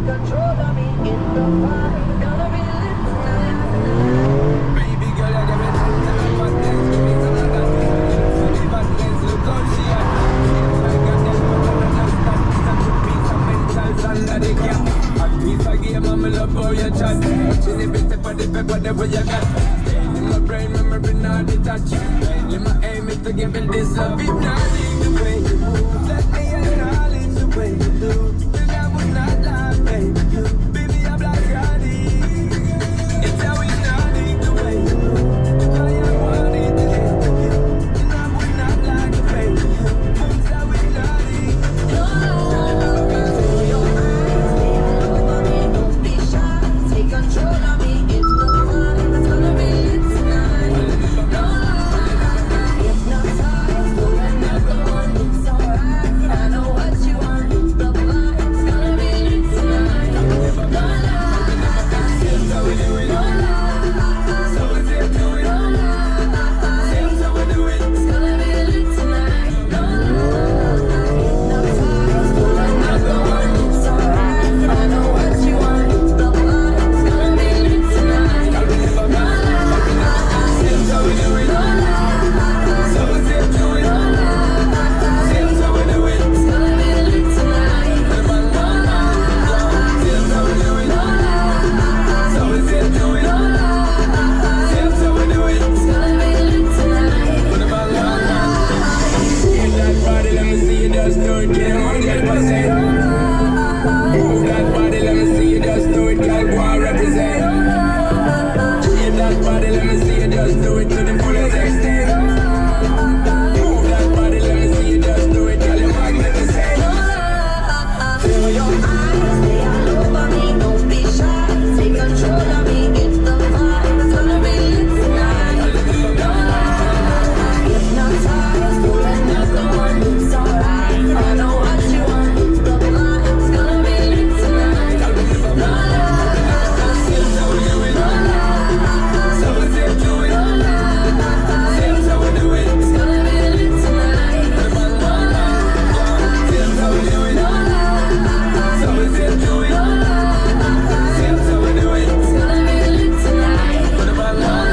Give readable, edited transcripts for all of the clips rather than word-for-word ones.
control of me in the vibe. Gonna be lit tonight. Baby girl, I got me tender like fatness. Give me some of that. Sweet fatness, look how she at. I got that, but I just that. It's a good piece of mentals under the cap. A piece of game, I'm love how you chat. Watching the bit for the pepper, the way you got. Staying in my brain, memory not detached. Mainly my aim is to give it this love. If not, leave the way you move. Let me acknowledge the way you do. Then I would not lie, baby. You, baby, I'm like Gotti. It's how we not need the way you move. It's why I wanted to get to you. And I would not lie, baby. You, it's how we not need. Feel your eyes, they all over me. Don't be shy. Take control of me in the vibe. It's gonna be lit tonight. No lie, hypnotized, pulling up the one. It's alright. I know what you want. The vibe. It's gonna be lit tonight. No lie, It's how we do it. no lie, So we say do it. no lie. It's how we do it. It's gonna be lit tonight. No lie, hypnotized, pulling up the one. It's alright. I know what you want. The vibe. It's gonna be lit tonight. No lie, It's how we do it. no lie. So we say do it. It's how we do it. It's gonna be lit tonight. It's how we do it. So we say do it. It's how we do it. It's gonna be lit tonight. Put it back on. Move that body, let me see you just do it, get 100%. Move that body, let me see you just do it, girl, go and represent. Shake that body, let me see you just do it to the fullest extent. Move that body, let me see you just do it, girl, you're magnificent. Feel your eyes, they all over me. Don't be shy. Take control of me. It's the vibe. It's gonna be lit tonight. No lie, hypnotized, pulling up the one. It's alright. I know what you want. The vibe. It's gonna be lit tonight. No lie, It's how we do it. no lie, So we say do it. no lie. It's how we do it. It's gonna be lit tonight. Put it back on. It's how we do it. No lie, So we say do it. no lie. It's how we do it. It's gonna be lit tonight. Put it back on.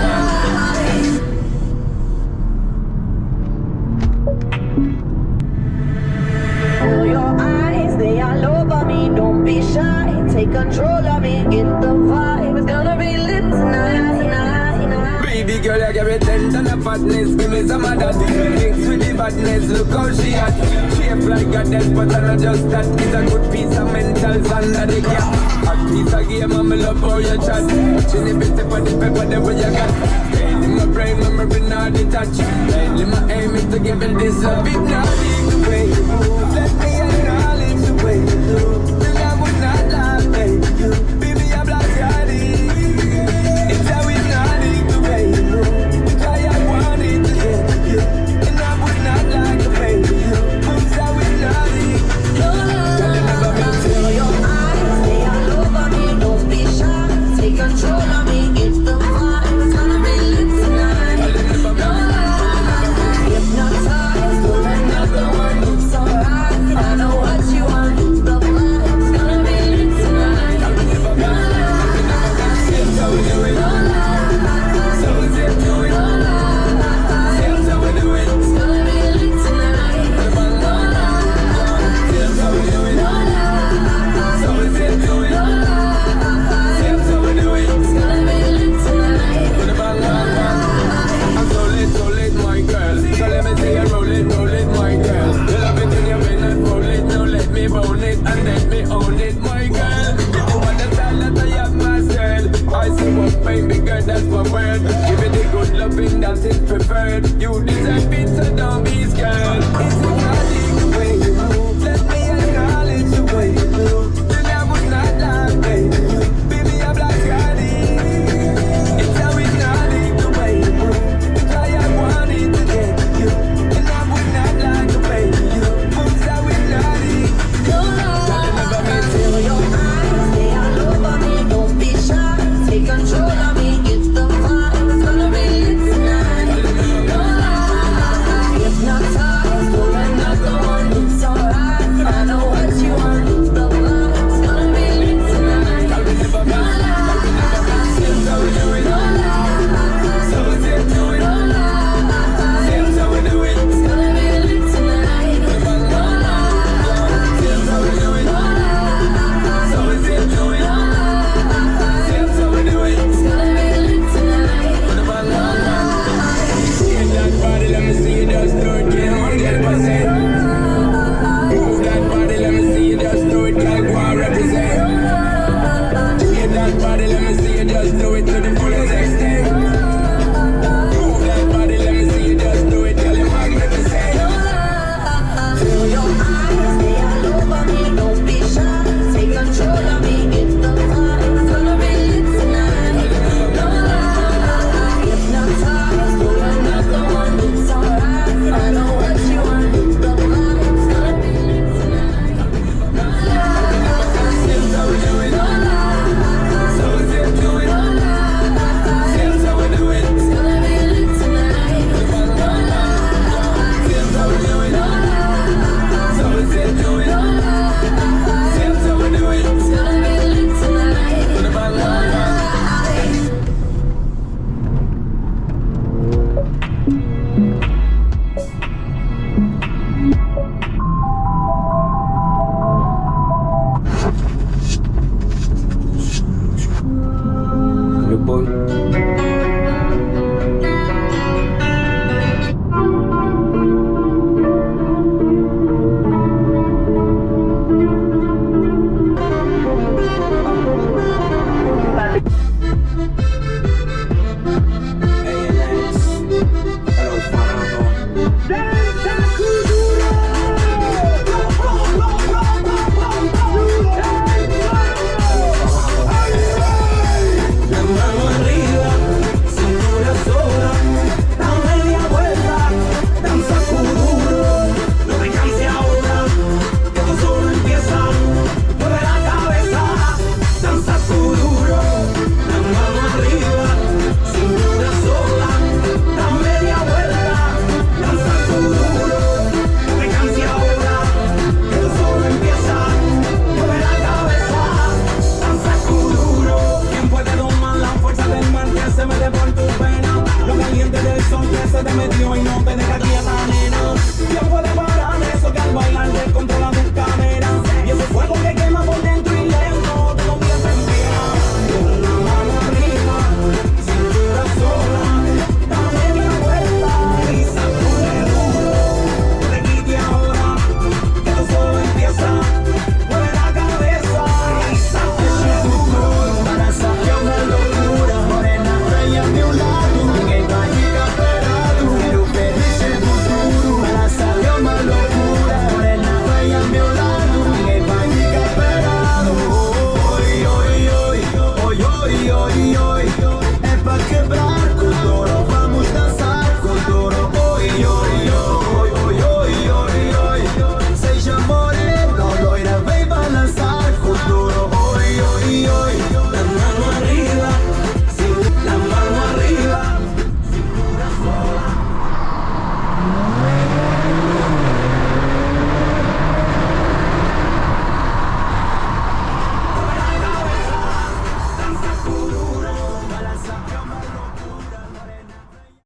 Feel your eyes, they all over me. Don't be shy. Take control of me. Get the vibe. It's gonna be lit tonight. Baby girl, I got me tender like fatness. Give me some of that. Mix with the badness. Look how she at. Shape like a death, but I'm not just that. It's a good piece of mentals under the cap. A piece of game, I'm love how you chat. Watching the bit for the pepper, the way you got. Staying in my brain, memory not detached. Mainly my aim is to give it this love. If